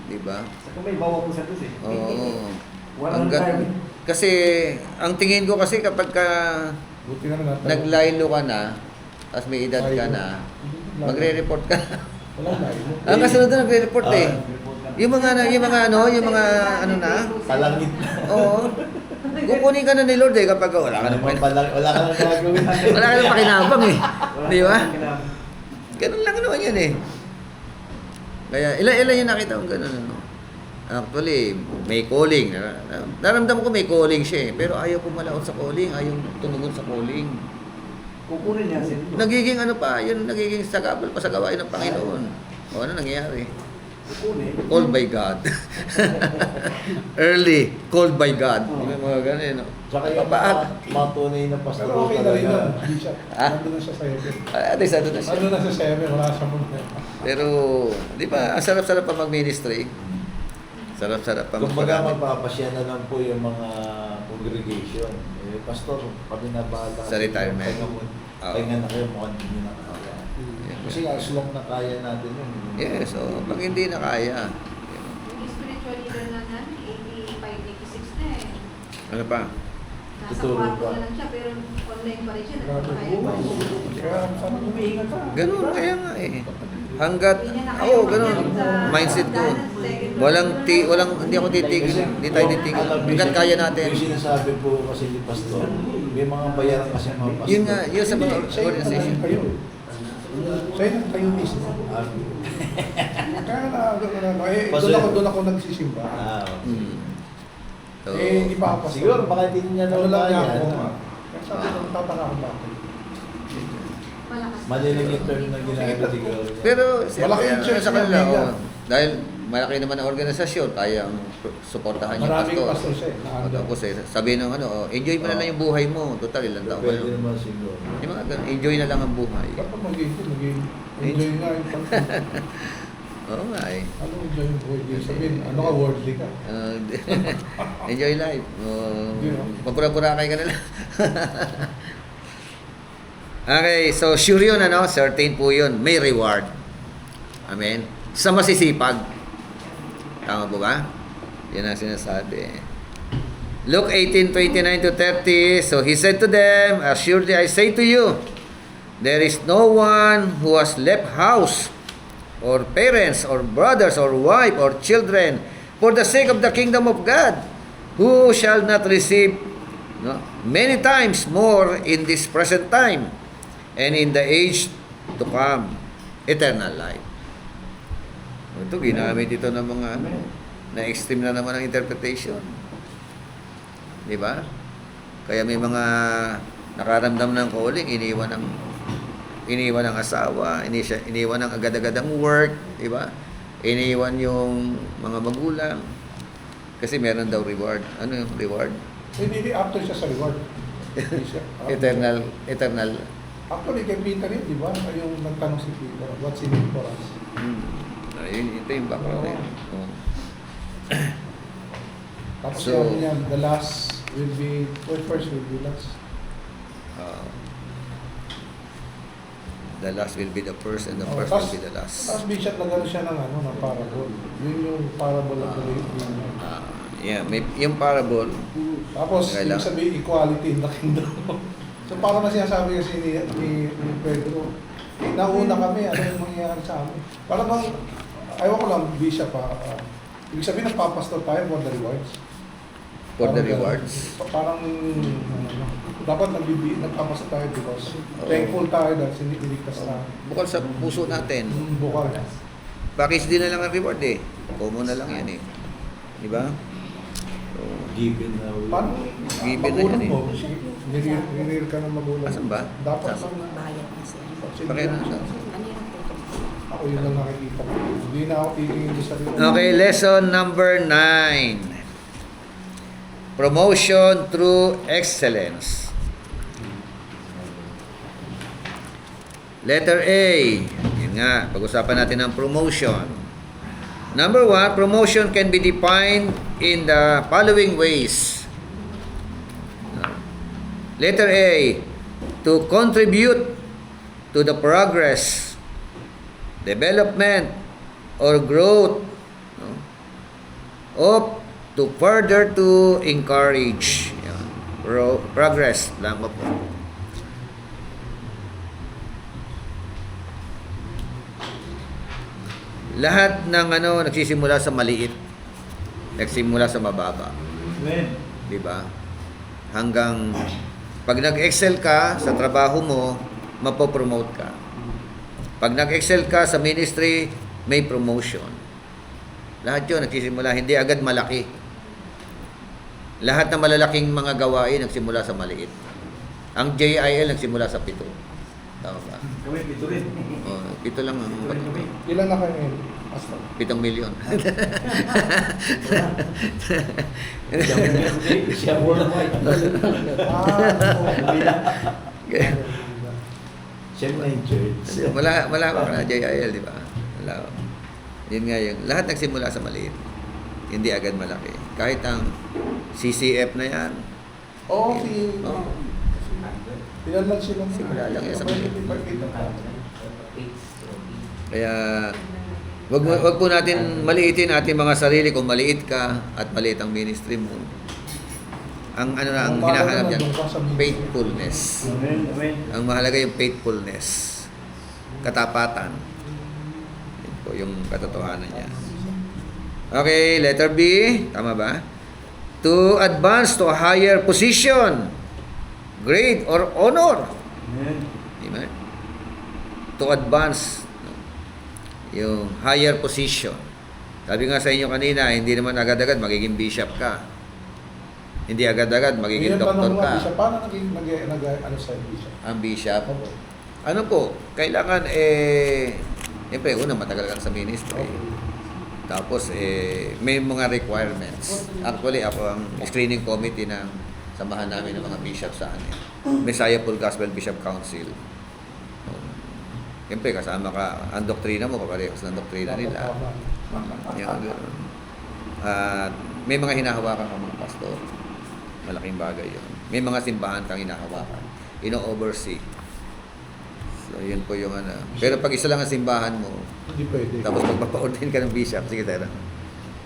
Diba? Sa kung may bawa po sa Diyos eh. Oo. Walang Hanggat, retirement. kasi, ang tingin ko kasi kapag ka buti naman natin. naglaylo ka na, tapos may edad ka na, magre-report ka. Walang layo. Ang kasunod na nagre-report eh. Report ka na. Yung mga ano na, Palangit. oo. Kukunin ka na ni Lord eh kapag wala ka na Wala ka nang gagawin. wala ka na pakinabang eh. Walang Di ba? kailangan. Ganun lang naman yan eh. Kaya ilan yung nakita kong ganun ano. Actually, may calling. Naramdaman ko may calling siya eh. Pero ayaw pumalaot sa calling. Ayaw tumugon sa calling. Kukunin niya si Diyos. Nagiging ano pa, yun nagiging sagabal pa sa gawain ng Panginoon. O ano nangyayari? Kukunin. Called by God. Early, called by God. May mga ganun, no? Tsaka yung mga tunay na pastor Pero okay na rin yun. talaga. Bishop. Ah? Nandun na siya sa 7. At least ano na siya. Nandun na siya sa 7. Wala siya muna. Pero, di ba, ang sarap-sarap pa mag-ministry. Sarap-sarap pa Kumbaga mag-parami. magpapasya na lang po yung mga congregation. Pastor, pag nabahala. Sa retirement. Pahinga na kayo, mukhang hindi na kaya. Kasi as long na kaya natin yun. Yes, so, pag hindi na kaya. Yung spiritual leader na namin, 85, 86 na eh. Ano pa? Nasa Tutulog kwarto pa. na lang siya, pero online pa rin siya. Grabe. Nagpapakaya pa rin. Kaya sabi ko, Humihinga ka. Ganun, kaya nga eh. Hanggat, ganun. Mindset ko. Hindi ako titigil. Hindi tayo titigil. Hanggat kaya natin. Yung sinasabi po kasi ni Pastor, may mga bayaran kasi mga pastor. Yun nga, yun sa mga Hindi, sa iyo, organization. kayo. Kayo mismo. Kaya Pasok. doon ako nagsisimba. Mm. So, Hindi pa ako pastor. Siguro, baka hindi niya Ano lang niya yan. ako. Kaya sabi ko, tataka ako bakit. Malakas. Mali lang yung term na ginagawa siguro. pero Malaki yung church sa kanila, ng Bigla. dahil malaki naman ang organisasyon, kaya ang suportahan yung Maraming pastor. pastor siya eh. O, Naandun. tapos sabihin ng enjoy mo na lang yung buhay mo. Total, ilang taon ka Pwede lang. naman siguro. Yung mga ganun, enjoy na lang ang buhay. Dapat mag-enjoy nga yung pag- Oo nga eh. Ano enjoy yung buhay? Di sabihin, ano ka, worldly ka. Enjoy life. Papura-purakay ka na lang. Okay, so sure yun, certain po yun. May reward. Amen. Sa masisipag. Tama po ba? Yan ang sinasabi. Luke 18:29-30. So he said to them, assuredly I say to you, there is no one who has left house, or parents, or brothers, or wife, or children, for the sake of the kingdom of God, who shall not receive many times more in this present time, and in the age to come, eternal life. Ito, ginamit ito ng mga na-extreme na naman ang interpretation. Di ba? Kaya may mga nakaramdam ng calling, iniwan ng asawa, iniwan ng agad-agad ang work, di ba? Iniwan yung mga magulang. Kasi meron daw reward. Ano yung reward? Hindi after siya sa reward. Hindi siya. Eternal. Actually, kay Peter yun, di ba? Yung nagtanong si Peter, what's in it for us? Ito yung background na yun. Oo. Tapos So- sabi niya, the last will be, first will be last. The last will be the first and the Oh, first will be the last. Tapos bishop nagano siya ng ng parable. Yun yung parable ng Yung parable, Tapos, Kailangan. ibig sabihin, equality in the kingdom. So, parang na sinasabi kasi ni Pedro, nauna kami, ano yung mangyayari sa amin? Parang bang, ayaw ko lang, bishop ibig sabihin, nagpapastor tayo for the rewards. for the Parang ganun. rewards. Parang, dapat nagpapastor tayo because thankful tayo dahil siniligtas tayo. Bukal sa puso natin. Bukal. Package din na lang ang reward eh. Common na lang yan eh. Di ba? So, Given na. Paano? Given na Magulang yan eh. mo, nirir ka ng magulang. Asan ba? Dapat Saan? Bayad na siya. Pakita na siya. Kanina po ito. Ako yun lang nakikita ko. Hindi na ako titingin sa sarili. Okay, lesson number 9. Promotion through excellence. Letter A. Yun nga, pag-usapan natin ang promotion. Number 1, promotion can be defined in the following ways. Letter A, to contribute to the progress, development, or growth of to further to encourage. Yan. Progress lang po. Lahat ng nagsisimula sa maliit, nagsimula sa mababa. Amen. Di ba? Hanggang pag nag-excel ka sa trabaho mo, mapopromote ka. Pag nag-excel ka sa ministry, may promotion. Lahat yun nagsisimula, hindi agad malaki. Lahat ng malalaking mga gawain nagsimula sa maliit. Ang JIL nagsimula sa 7. Tama ba? Kami, pito rin. Oh, 7 lang ang Ilan na kayo ngayon? Pastor? 7 million. Siya worldwide. Siya na yung church. Wala ka na JIL, di ba? Wala. Yun nga yung, lahat nagsimula sa maliit. Hindi agad malaki. Kahit ang CCF na yan. Oo, Oh. ilan lang sila. Simula lang yan sa maliit. Ipagkita ka. Kaya, wag po natin maliitin ating mga sarili kung maliit ka at maliit ang ministry mo. Ang ang hinahanap niyan, faithfulness. Amen. Amen. Ang mahalaga yung faithfulness. Katapatan. Yun po yung katotohanan niya. Okay, letter B. Tama ba? To advance to a higher position, grade, or honor. Amen. Diba? to advance yung higher position. Sabi nga sa inyo kanina, hindi naman agad-agad magiging bishop ka. Hindi agad-agad magiging Ngayon, doktor tanong mo, ka. Bishop, paano ano sa Bishop? Ang bishop. Opo. Ano po, kailangan siyempre, una, matagal kang sa ministry. Tapos, may mga requirements. Actually, ako ang screening committee ng samahan namin ng mga bishop sa Messiah Full Gospel Bishop Council. Siyempre, kasama ka, ang doktrina mo, kaparehas ng doktrina nila. Yung gano'n. At may mga hinahawakan kang mga pastor. Malaking bagay yun. May mga simbahan kang hinahawakan. Ino-oversee. So, yun po yung ano. Pero pag isa lang ang simbahan mo, Hindi pwede. tapos magpapa-ordain ka ng bishop, sige tayo.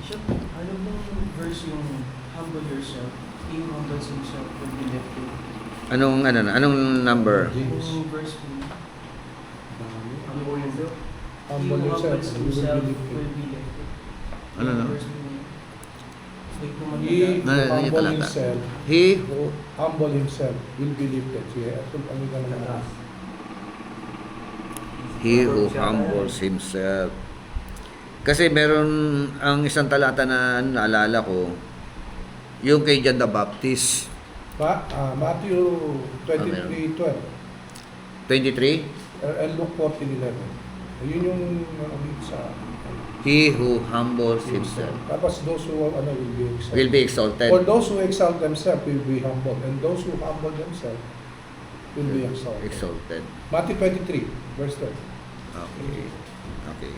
Bishop, ano bang verse yung humble yourself, he who humbles himself will be lifted? Anong number? James. Yung verse po, Ano po yun, sir? he Humble who yourself, humbles you will himself be lifted. will be lifted. Ano, no? Verse po yun. Like kung He ano Ano, who yung humble talata? himself, He who humble himself will be lifted. Sige, ano ka naman? who humbles himself. Kasi meron ang isang talata na naalala ko, yung kay John the Baptist. Matthew 23:12 23, and Luke 14:11. Yun yung sa he who humbles himself tapos those who will be exalted. For those who exalt themselves will be humbled, and those who humble themselves will be exalted. Exalted. Matthew 23:12. Okay. Okay.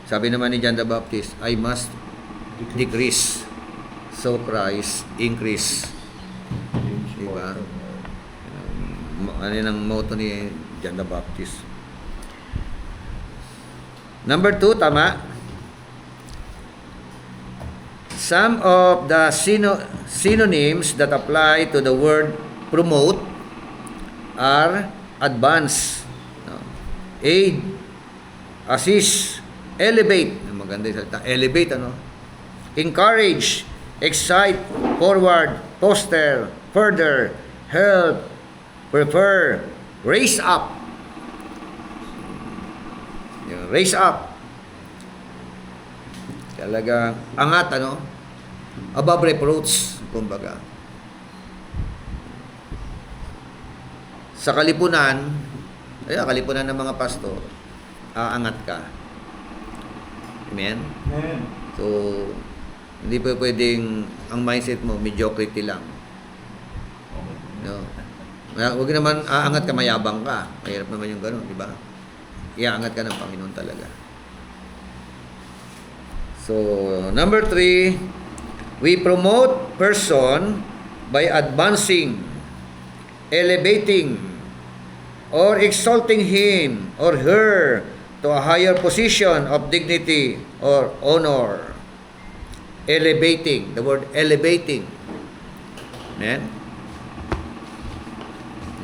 Sabi naman ni John the Baptist, I must decrease, so Christ increase. Diba? Ano yun ang motto ni John the Baptist. Number 2, tama? Some of the synonyms that apply to the word promote are advance, no? Aid, assist, elevate. Maganda yung salita. Elevate, ano? Encourage, excite, forward, foster, further, help, prefer, raise up. Yung raise up. Talagang angat, ano? Above reproach, kumbaga. Sa kalipunan, kalipunan ng mga pastor, aangat ka. Amen? Amen. So, hindi pa pwedeng ang mindset mo, mediocrity lang. No? Huwag naman aangat ka, mayabang ka. Mahirap naman yung gano'n, di ba? Iaangat ka ng Panginoon talaga. So, number 3, we promote person by advancing, elevating, or exalting him or her to a higher position of dignity or honor. Elevating, the word elevating. Amen?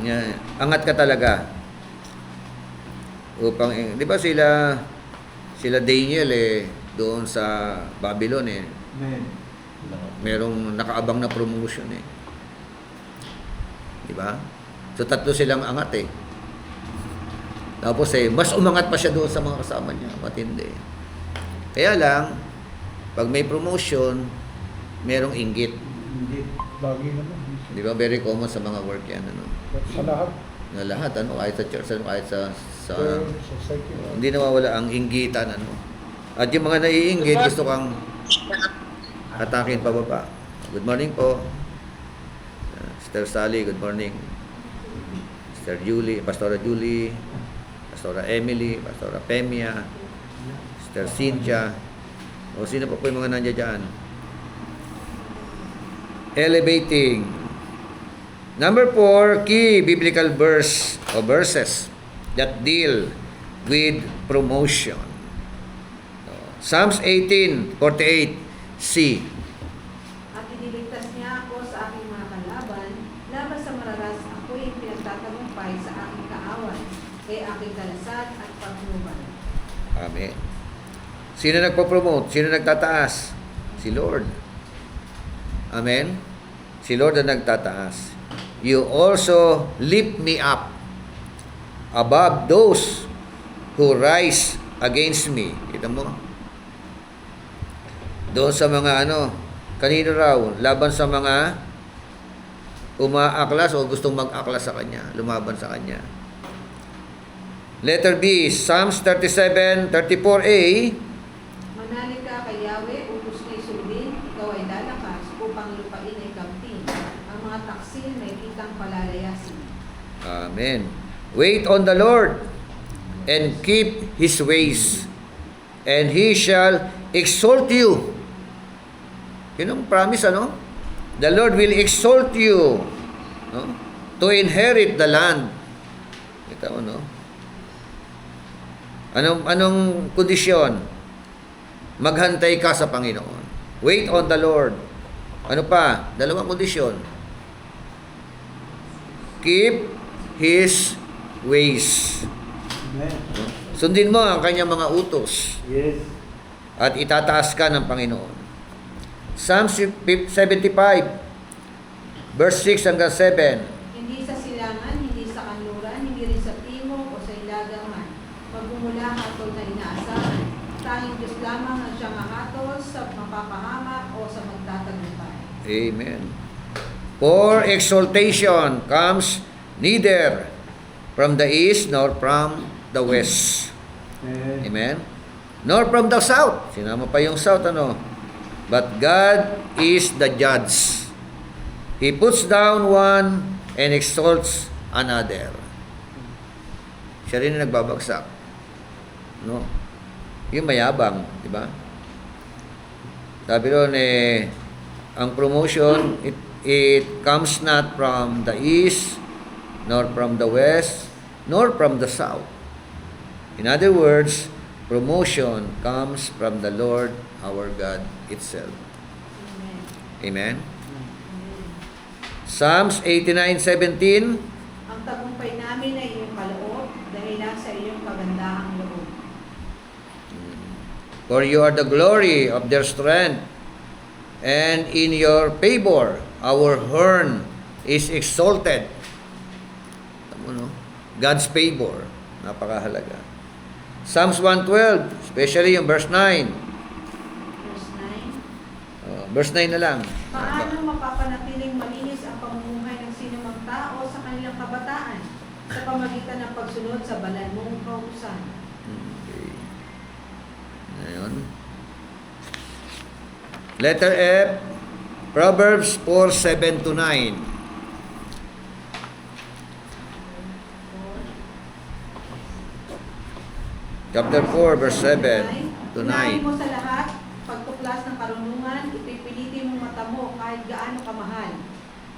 Yan. Angat ka talaga. Upang, di ba sila Daniel doon sa Babylon Amen. merong nakaabang na promotion Di ba? So tatlo silang angat Tapos mas umangat pa siya doon sa mga kasama niya. Matindi. Kaya lang, pag may promotion, merong inggit. Hindi. Lagi naman. Di ba? Very common sa mga work yan. Sa lahat. Na lahat, kahit sa church, kahit sa Society. hindi nawawala ang inggitan. At yung mga naiinggit, gusto kang atakin pababa. Good morning po. Sister Sally, good morning. Sister Julie, Pastora Julie, Pastora Emily, Pastora Pemia, Sister Cynthia. O sino pa po yung mga nandiyan dyan? Elevating. Number 4, key biblical verse o verses that deal with promotion. Psalms 18:48, C. At iniligtas niya ako sa aking mga kalaban, laban sa mararas ako'y pinagtatagumpay sa aking kaawan, kay aking dalasad at pagnuban. Amen. Sino nagpo-promote? Sino nagtataas? Si Lord. Amen? Si Lord ang nagtataas. You also lift me up. above those who rise against me. Kita mo? Doon sa mga kanino raw? Laban sa mga umaaklas o gustong mag-aklas sa kanya, lumaban sa kanya. Letter B, Psalms 37, 34a. Manalig ka kay Yahweh, utos kay sundin, ikaw ay lalakas upang lupain ay kamtin. Ang mga taksin may kitang palalayasin. Amen. Wait on the Lord and keep His ways, and He shall exalt you. Yun ang promise, The Lord will exalt you, to inherit the land. Kita mo, Anong kondisyon? Maghantay ka sa Panginoon. Wait on the Lord. Ano pa? Dalawang kondisyon. Keep His ways. Amen. Sundin mo ang kanyang mga utos Yes. at itataas ka ng Panginoon. Psalm 75, verse 6 hanggang 7. Hindi sa silangan, hindi sa kanluran, hindi rin sa timog o sa ilagang man. Magmumula hatol na inaasahan. Tanging Diyos lamang ang siyang hatol sa mapapahamak o sa magtatagumpay. Amen. For exaltation comes neither from the east nor from the west. Amen. Amen. Nor from the south. Sinama pa yung south, But God is the judge. He puts down one and exalts another. Siya rin ang nagbabagsak. Yung mayabang, di ba? Sabi doon, ang promotion, it comes not from the east, nor from the west, nor from the south. In other words, promotion comes from the Lord our God itself. Amen. Amen? Amen. Psalms 89:17. Ang tagumpay namin ay iyong kaloob dahil sa iyong kagandahang loob. For you are the glory of their strength, and in your favor our horn is exalted. God's favor, napakahalaga. Psalms 112, especially yung verse 9. Verse 9. Verse 9 na lang. Paano mapapanatiling malinis ang pamumuhay ng sinumang tao sa kanilang kabataan sa pamagitan ng pagsunod sa banal mong kautusan? Okay. Ngayon. Letter F, Proverbs 4:7-9. Chapter 4, verse 7-9. Unahin mo sa lahat, pagtuklas ng karunungan, ipipilitin mong mata mo kahit gaano kamahal.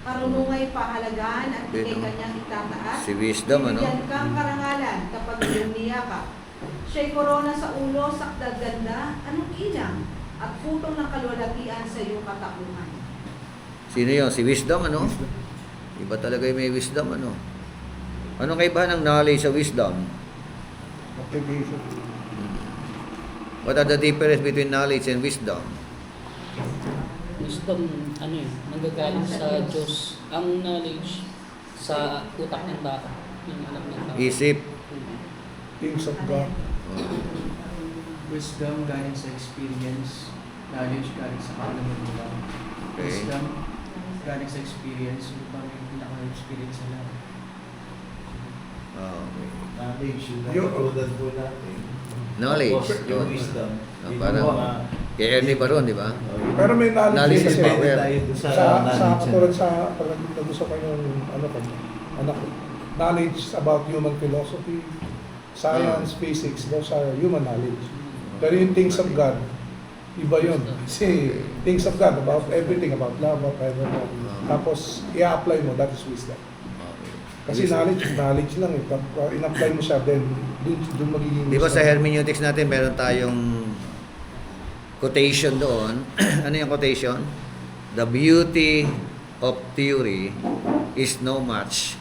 Karunungay pahalagahan at ikay kanyang itataas. Si wisdom, Bibigyan kang karangalan kapag iyong niyakap. Siya'y korona sa ulo, sakdal ganda, anong inang, at putong ng kalwalatian sa iyong katakungan. Sino yun? Si wisdom, Iba talaga yung may wisdom, Anong kaibahan ng knowledge sa wisdom? Application. What are the difference between knowledge and wisdom? Wisdom, nanggagaling sa Diyos. Ang knowledge sa utak ng tao. Yung alam ng tao. Isip. Things of God. Wisdom galing sa experience. Knowledge galing sa kaalaman nila. Okay. Wisdom galing sa experience. Yung parang yung naka-experience na lang. Okay. Knowledge, yung Yung- natutunan po natin. Knowledge. Tapos yung wisdom. Ah, parang kay Ernie Baron, di ba? Pero may knowledge, Knowledge din is kasi power. Tayo doon sa sa knowledge. katulad sa pag gusto ko yung anak ko, knowledge about human philosophy, science, physics, those are human knowledge. Pero yung things of God, iba yun. Kasi things of God, about everything, about love, about everything. Tapos, i-apply mo, that is wisdom. Kasi knowledge lang eh. Pag in-apply mo siya, then dun magiging Di ba sa wisdom. hermeneutics natin, meron tayong quotation doon. Ano yung quotation? The beauty of theory is no match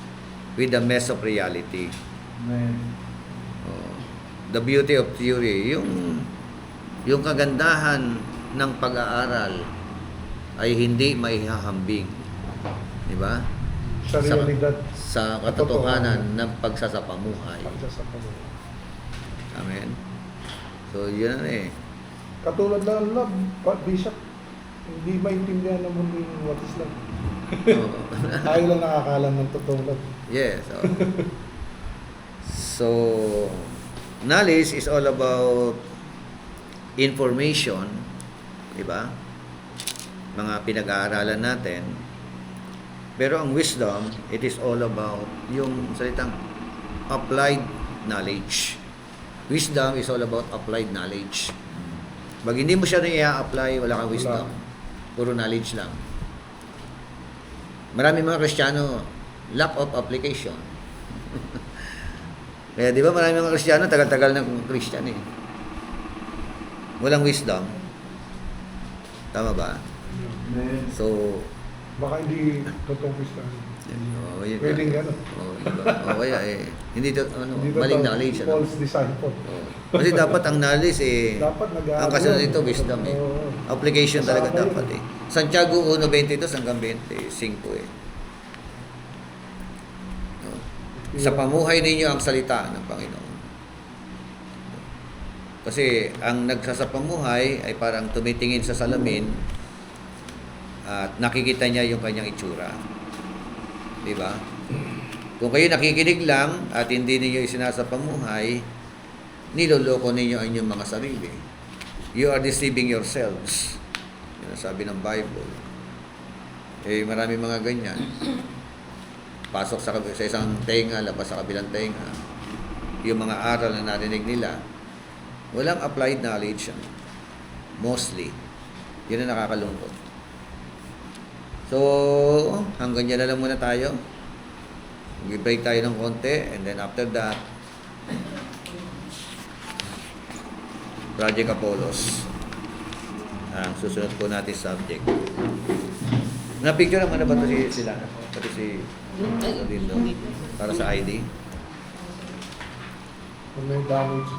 with the mess of reality. Amen. Oh. The beauty of theory, yung kagandahan ng pag-aaral ay hindi maihahambing. Di ba? Sa realidad. sa katotohanan ng pagsasapamuhay. Pagsasapamuhay. Amen. So, yun na eh. Katulad ng love, Bishop, hindi maintindihan ng mundo yung what is love. Oo. Tayo lang nakakalam ng totoong love. Yes. So, knowledge is all about information, di ba? Mga pinag-aaralan natin. Pero ang wisdom, it is all about yung salitang applied knowledge. Wisdom is all about applied knowledge. Pag hindi mo siya i-apply, wala kang wisdom. Puro knowledge lang. Marami mga Kristiyano, lack of application. Kaya di ba marami mga Kristiyano, tagal-tagal ng Christian eh. Walang wisdom. Tama ba? Amen. So, Baka hindi totoong Kristiyano. yun. Pwedeng gano'n. Kaya eh, hindi to, Hindi maling totoong knowledge. false disciple. Kasi dapat ang knowledge eh, Dapat ang kasunod nito wisdom eh. Oo. Application talaga Kasama dapat yun. eh. Santiago 1:22 hanggang 25 eh. Sa pamuhay ninyo ang salita ng Panginoon. Kasi ang nagsasapamuhay ay parang tumitingin sa salamin at nakikita niya yung kanyang itsura. Di ba? Kung kayo nakikinig lang at hindi ninyo isinasapamuhay, niloloko ninyo ang inyong mga sarili. You are deceiving yourselves. Yan ang sabi ng Bible. Eh, marami mga ganyan. Pasok sa isang tenga, labas sa kabilang tenga. Yung mga aral na narinig nila, walang applied knowledge. Mostly. Yun ang nakakalungkot. So, hanggang dyan na lang muna tayo. Mag-break tayo ng konti, and then after that, Project Apollos. Ang susunod po natin subject. Na-picture naman na ba ito sila? Pati si Lindo. Para sa ID. Kung may damage,